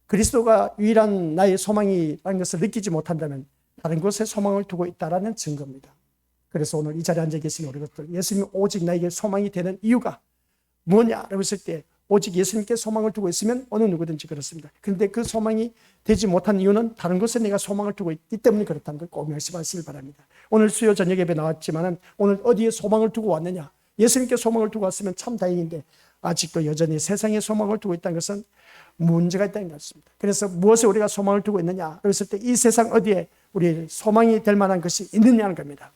그리스도가 유일한 나의 소망이라는 것을 느끼지 못한다면 다른 곳에 소망을 두고 있다는 증거입니다. 그래서 오늘 이 자리에 앉아 계신 우리 것들, 예수님이 오직 나에게 소망이 되는 이유가 뭐냐라고 했을 때 오직 예수님께 소망을 두고 있으면 어느 누구든지 그렇습니다. 그런데 그 소망이 되지 못한 이유는 다른 곳에 내가 소망을 두고 있기 때문에 그렇다는 걸 꼭 명심하시길 바랍니다. 오늘 수요 저녁 예배 나왔지만 오늘 어디에 소망을 두고 왔느냐? 예수님께 소망을 두고 왔으면 참 다행인데 아직도 여전히 세상에 소망을 두고 있다는 것은 문제가 있다는 것입니다. 그래서 무엇에 우리가 소망을 두고 있느냐? 그랬을 때 이 세상 어디에 우리 소망이 될 만한 것이 있느냐는 겁니다.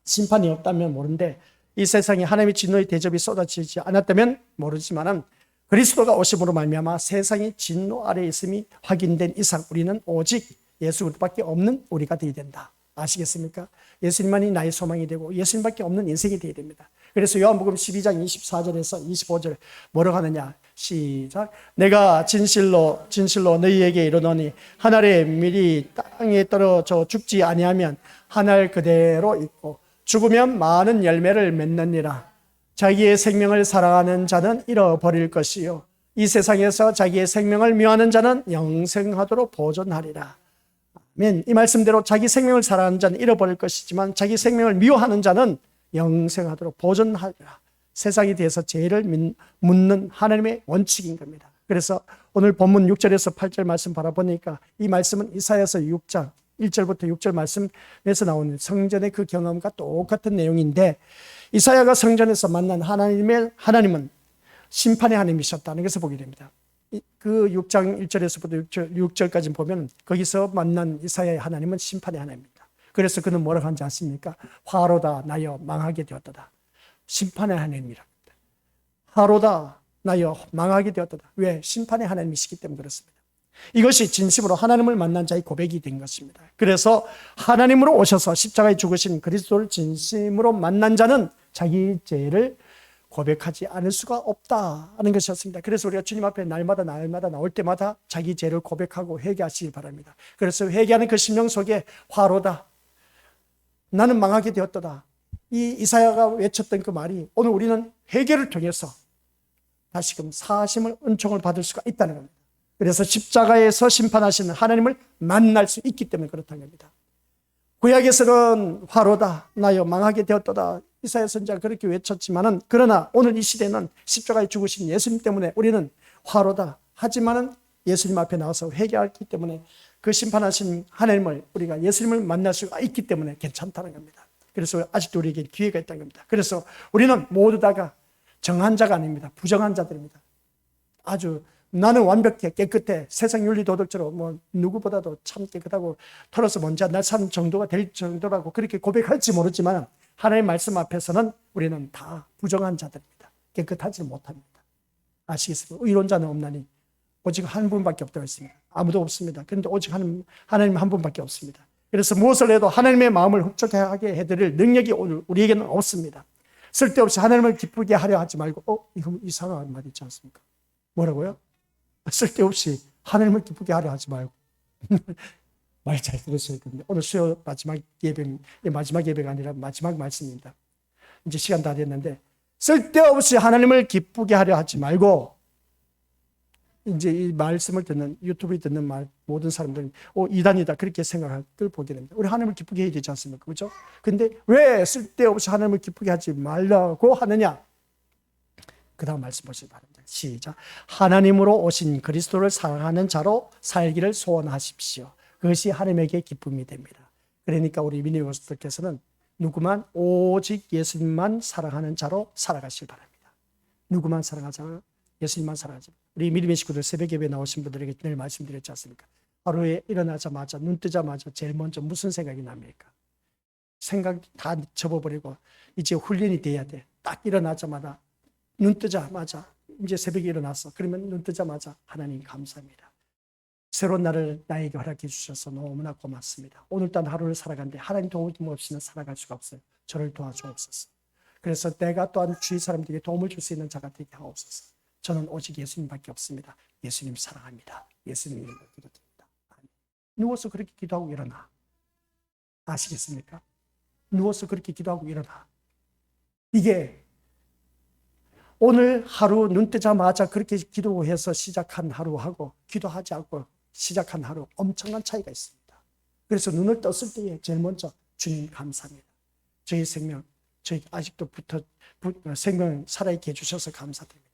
심판이 없다면 모르는데 이 세상에 하나님의 진노의 대접이 쏟아지지 않았다면 모르지만은 그리스도가 오심으로 말미암아 세상이 진노 아래에 있음이 확인된 이상 우리는 오직 예수 그리스도밖에 없는 우리가 되어야 된다. 아시겠습니까? 예수님만이 나의 소망이 되고 예수님밖에 없는 인생이 되어야 됩니다. 그래서 요한복음 12장 24절에서 25절 뭐라고 하느냐? 시작. 내가 진실로 너희에게 이르노니 한 알의 밀이 땅에 떨어져 죽지 아니하면 한 알 그대로 있고 죽으면 많은 열매를 맺느니라. 자기의 생명을 사랑하는 자는 잃어버릴 것이요 이 세상에서 자기의 생명을 미워하는 자는 영생하도록 보존하리라. 아멘. 이 말씀대로 자기 생명을 사랑하는 자는 잃어버릴 것이지만 자기 생명을 미워하는 자는 영생하도록 보존하리라. 세상에 대해서 죄를 묻는 하나님의 원칙인 겁니다. 그래서 오늘 본문 6절에서 8절 말씀 바라보니까 이 말씀은 이사야서 6장 1절부터 6절 말씀에서 나오는 성전의 그 경험과 똑같은 내용인데, 이사야가 성전에서 만난 하나님은 심판의 하나님이셨다는 것을 보게 됩니다. 그 6장 1절에서부터 6절까지 보면 거기서 만난 이사야의 하나님은 심판의 하나님입니다. 그래서 그는 뭐라고 하는지 아십니까? 화로다 나여 망하게 되었도다. 심판의 하나님이랍니다. 화로다 나여 망하게 되었도다. 왜? 심판의 하나님이시기 때문에 그렇습니다. 이것이 진심으로 하나님을 만난 자의 고백이 된 것입니다. 그래서 하나님으로 오셔서 십자가에 죽으신 그리스도를 진심으로 만난 자는 자기 죄를 고백하지 않을 수가 없다는 것이었습니다. 그래서 우리가 주님 앞에 날마다 나올 때마다 자기 죄를 고백하고 회개하시기 바랍니다. 그래서 회개하는 그 심령 속에 화로다 나는 망하게 되었도다, 이 이사야가 외쳤던 그 말이 오늘 우리는 회개를 통해서 다시금 사하심을 은총을 받을 수가 있다는 겁니다. 그래서 십자가에서 심판하시는 하나님을 만날 수 있기 때문에 그렇다는 겁니다. 구약에서는 화로다 나여 망하게 되었도다 이사야 선지자가 그렇게 외쳤지만은, 그러나 오늘 이 시대는 십자가에 죽으신 예수님 때문에 우리는 화로다 하지만은 예수님 앞에 나와서 회개하기 때문에 그 심판하신 하나님을 우리가 예수님을 만날 수가 있기 때문에 괜찮다는 겁니다. 그래서 아직도 우리에게 기회가 있다는 겁니다. 그래서 우리는 모두 다가 정한 자가 아닙니다. 부정한 자들입니다. 아주 나는 완벽해, 깨끗해, 세상 윤리 도덕적으로 뭐 누구보다도 참 깨끗하고 털어서 먼지 날 사는 정도가 될 정도라고 그렇게 고백할지 모르지만, 하나님의 말씀 앞에서는 우리는 다 부정한 자들입니다. 깨끗하지 못합니다. 아시겠습니까? 의론자는 없나니 오직 한 분밖에 없다고 했습니다. 아무도 없습니다. 그런데 오직 하나님 한 분밖에 없습니다. 그래서 무엇을 해도 하나님의 마음을 흡족하게 해드릴 능력이 오늘 우리에게는 없습니다. 쓸데없이 하나님을 기쁘게 하려 하지 말고, 이거 이상한 말 있지 않습니까? 뭐라고요? 쓸데없이 하나님을 기쁘게 하려 하지 말고. 말 잘 들으셔야 됩니다. 오늘 수요 마지막 예배가 아니라 마지막 말씀입니다. 이제 시간 다 됐는데, 쓸데없이 하나님을 기쁘게 하려 하지 말고, 이제 이 말씀을 듣는, 유튜브에 듣는 모든 사람들은 이단이다 그렇게 생각할 걸 보게 됩니다. 우리 하나님을 기쁘게 해야 되지 않습니까? 그렇죠? 근데 왜 쓸데없이 하나님을 기쁘게 하지 말라고 하느냐? 그 다음 말씀 보시기 바랍니다. 시작. 하나님으로 오신 그리스도를 사랑하는 자로 살기를 소원하십시오. 그것이 하나님에게 기쁨이 됩니다. 그러니까 우리 미니버스들께서는 누구만 오직 예수님만 사랑하는 자로 살아가시기 바랍니다. 누구만 사랑하자? 예수님만 사랑하자. 우리 믿음의 식구들 새벽 예배에 나오신 분들에게 늘 말씀드렸지 않습니까? 하루에 일어나자마자 눈 뜨자마자 제일 먼저 무슨 생각이 납니까? 생각 다 접어버리고 이제 훈련이 돼야 돼. 딱 일어나자마자 눈 뜨자마자 이제 새벽에 일어났어. 그러면 눈 뜨자마자 하나님 감사합니다. 새로운 날을 나에게 허락해 주셔서 너무나 고맙습니다. 오늘따라 하루를 살아가는데 하나님 도움 없이는 살아갈 수가 없어요. 저를 도와주옵소서. 그래서 내가 또한 주위 사람들에게 도움을 줄 수 있는 자가 되게 하옵소서. 저는 오직 예수님밖에 없습니다. 예수님 사랑합니다. 예수님 이름으로 기도드립니다. 누워서 그렇게 기도하고 일어나. 아시겠습니까? 누워서 그렇게 기도하고 일어나. 이게 오늘 하루 눈 뜨자마자 그렇게 기도해서 시작한 하루하고 기도하지 않고 시작한 하루 엄청난 차이가 있습니다. 그래서 눈을 떴을 때에 제일 먼저 주님 감사합니다. 저희 생명, 저희 아직도 생명 살아있게 해주셔서 감사드립니다.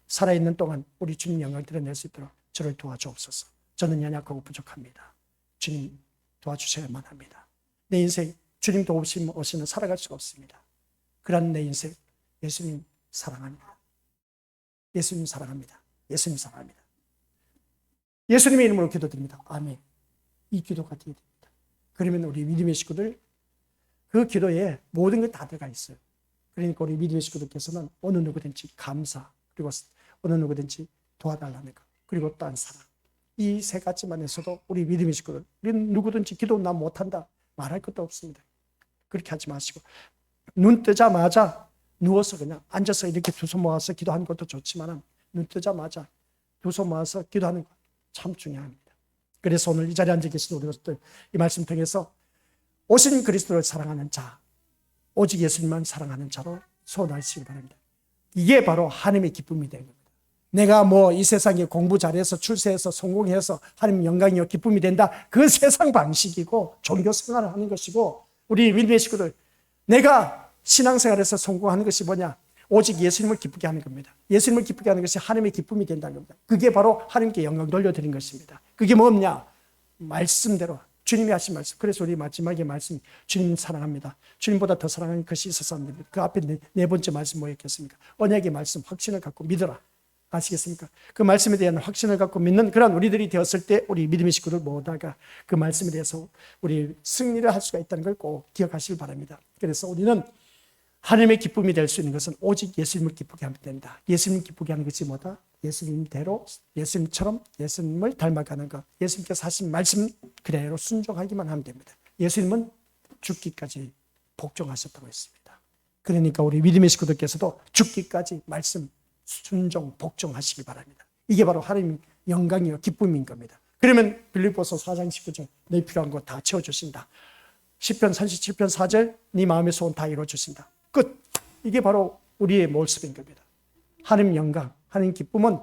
살아있는 동안 우리 주님 영광을 드러낼 수 있도록 저를 도와주옵소서. 저는 연약하고 부족합니다. 주님 도와주셔야만 합니다. 내 인생 주님 도우심 없이는 살아갈 수가 없습니다. 그런 내 인생 예수님 사랑합니다. 예수님 사랑합니다. 예수님 사랑합니다. 예수님의 이름으로 기도드립니다. 아멘. 이 기도가 되어야 됩니다. 그러면 우리 믿음의 식구들 그 기도에 모든 게 다 들어가 있어요. 그러니까 우리 믿음의 식구들께서는 어느 누구든지 감사, 그리고 어느 누구든지 도와달라는 것, 그리고 또한 사랑, 이 세 가지만 해서도 우리 믿음의 식구들, 우리는 누구든지 기도 나 못한다 말할 것도 없습니다. 그렇게 하지 마시고 눈 뜨자마자 누워서 그냥 앉아서 이렇게 두 손 모아서 기도하는 것도 좋지만 눈 뜨자마자 두 손 모아서 기도하는 것 참 중요합니다. 그래서 오늘 이 자리에 앉아 계신 우리 것들 이 말씀 통해서 오신 그리스도를 사랑하는 자, 오직 예수님만 사랑하는 자로 소원하시기 바랍니다. 이게 바로 하나님의 기쁨이 되는 겁니다. 내가 뭐 이 세상에 공부 잘해서 출세해서 성공해서 하나님 영광이요 기쁨이 된다. 그 세상 방식이고 종교 생활을 하는 것이고, 우리 믿음의 식구들, 내가 신앙생활에서 성공하는 것이 뭐냐? 오직 예수님을 기쁘게 하는 겁니다. 예수님을 기쁘게 하는 것이 하나님의 기쁨이 된다는 겁니다. 그게 바로 하나님께 영광 돌려드리는 것입니다. 그게 뭐냐? 말씀대로 주님이 하신 말씀. 그래서 우리 마지막에 말씀, 주님 사랑합니다. 주님보다 더 사랑하는 것이 있어서 안 됩니다. 그 앞에 네 번째 말씀 뭐였겠습니까? 언약의 말씀, 확신을 갖고 믿어라. 아시겠습니까? 그 말씀에 대한 확신을 갖고 믿는 그런 우리들이 되었을 때 우리 믿음의 식구들 모두가 그 말씀에 대해서 우리 승리를 할 수가 있다는 걸 꼭 기억하시길 바랍니다. 그래서 우리는 하나님의 기쁨이 될 수 있는 것은 오직 예수님을 기쁘게 하면 된다. 예수님을 기쁘게 하는 것이 뭐다? 예수님대로, 예수님처럼 예수님을 닮아가는 것. 예수님께서 하신 말씀 그대로 순종하기만 하면 됩니다. 예수님은 죽기까지 복종하셨다고 했습니다. 그러니까 우리 믿음의 식구들께서도 죽기까지 말씀 순종, 복종하시기 바랍니다. 이게 바로 하나님 영광이요 기쁨인 겁니다. 그러면 빌립보서 4장 19절 내 필요한 거 다 채워주신다. 시편 37편 4절 네 마음의 소원 다 이루어주신다. 끝. 이게 바로 우리의 모습인 겁니다. 하나님 영광, 하나님 기쁨은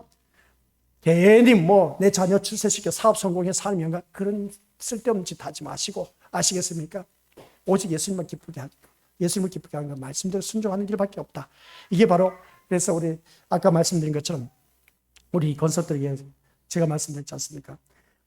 괜히 뭐 내 자녀 출세시켜 사업 성공해서 하나님 영광 그런 쓸데없는 짓 하지 마시고, 아시겠습니까? 오직 예수님만 기쁘게 하는 것, 예수님을 기쁘게 하는 것, 말씀대로 순종하는 길밖에 없다. 이게 바로, 그래서 우리 아까 말씀드린 것처럼 우리 건설들에게 제가 말씀드렸지 않습니까?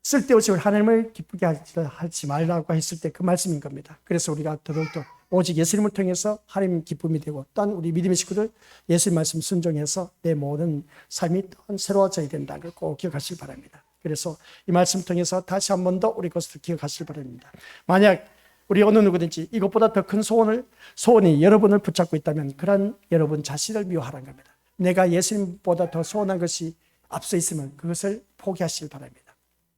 쓸데없이 하나님을 기쁘게 하지 말라고 했을 때 그 말씀인 겁니다. 그래서 우리가 더더욱더 오직 예수님을 통해서 하나님 기쁨이 되고, 또한 우리 믿음의 식구들 예수님 말씀 순종해서 내 모든 삶이 또한 새로워져야 된다는 걸 꼭 기억하시기 바랍니다. 그래서 이 말씀 통해서 다시 한 번 더 우리 것을 기억하시기 바랍니다. 만약 우리 어느 누구든지 이것보다 더 큰 소원이 여러분을 붙잡고 있다면 그런 여러분 자신을 미워하라는 겁니다. 내가 예수님보다 더 소원한 것이 앞서 있으면 그것을 포기하시기 바랍니다.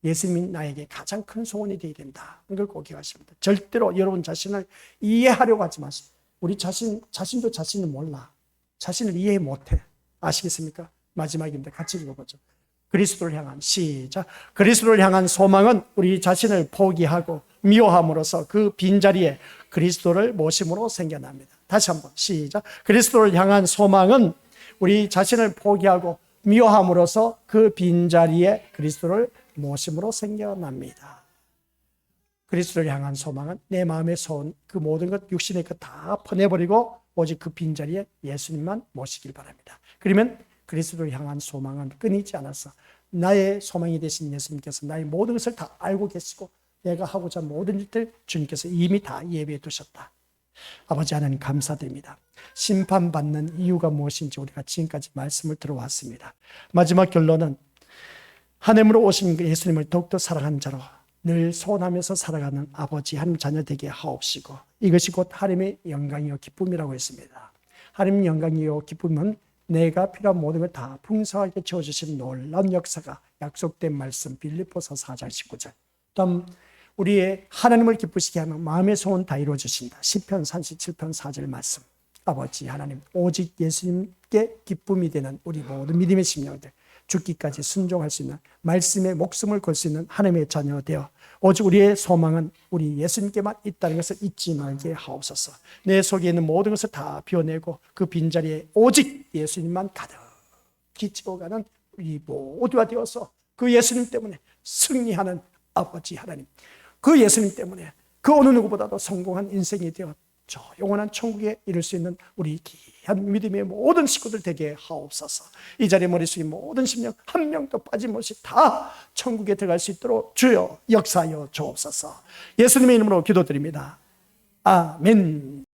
예수님이 나에게 가장 큰 소원이 되어야 된다. 이걸 꼭 기억하십니다. 절대로 여러분 자신을 이해하려고 하지 마세요. 우리 자신도 자신을 몰라. 자신을 이해 못해. 아시겠습니까? 마지막입니다. 같이 읽어보죠. 그리스도를 향한, 시작. 그리스도를 향한 소망은 우리 자신을 포기하고 미워함으로써 그 빈자리에 그리스도를 모심으로 생겨납니다. 다시 한번 시작. 그리스도를 향한 소망은 우리 자신을 포기하고 미워함으로써 그 빈자리에 그리스도를 모심으로 생겨납니다. 그리스도를 향한 소망은 내 마음의 소원, 그 모든 것, 육신의 것 다 퍼내버리고 오직 그 빈자리에 예수님만 모시길 바랍니다. 그러면 그리스도를 향한 소망은 끊이지 않아서 나의 소망이 되신 예수님께서 나의 모든 것을 다 알고 계시고 내가 하고자 하는 모든 일들 주님께서 이미 다 예비해 두셨다. 아버지 하나님 감사드립니다. 심판받는 이유가 무엇인지 우리가 지금까지 말씀을 들어왔습니다. 마지막 결론은 하나님으로 오신 예수님을 더욱더 사랑하는 자로 늘 소원하면서 살아가는 아버지 하나님 자녀 되게 하옵시고, 이것이 곧 하나님의 영광이요 기쁨이라고 했습니다. 하나님의 영광이요 기쁨은 내가 필요한 모든 걸 다 풍성하게 채워주신 놀라운 역사가 약속된 말씀 빌립보서 4장 19절. 다음 우리의 하나님을 기쁘시게 하는 마음의 소원 다 이루어주신다. 시편 37편 4절 말씀. 아버지 하나님, 오직 예수님께 기쁨이 되는 우리 모든 믿음의 심령들, 죽기까지 순종할 수 있는 말씀에 목숨을 걸 수 있는 하나님의 자녀 되어 오직 우리의 소망은 우리 예수님께만 있다는 것을 잊지 말게 하옵소서. 내 속에 있는 모든 것을 다 비워내고 그 빈자리에 오직 예수님만 가득히 채워가는 우리 모두가 되어서 그 예수님 때문에 승리하는 아버지 하나님, 그 예수님 때문에 그 어느 누구보다도 성공한 인생이 되어 저 영원한 천국에 이를 수 있는 우리 귀한 믿음의 모든 식구들 되게 하옵소서. 이 자리에 머릿속에 모든 심령 한 명도 빠짐없이 다 천국에 들어갈 수 있도록 주여 역사하여 주옵소서. 예수님의 이름으로 기도드립니다. 아멘.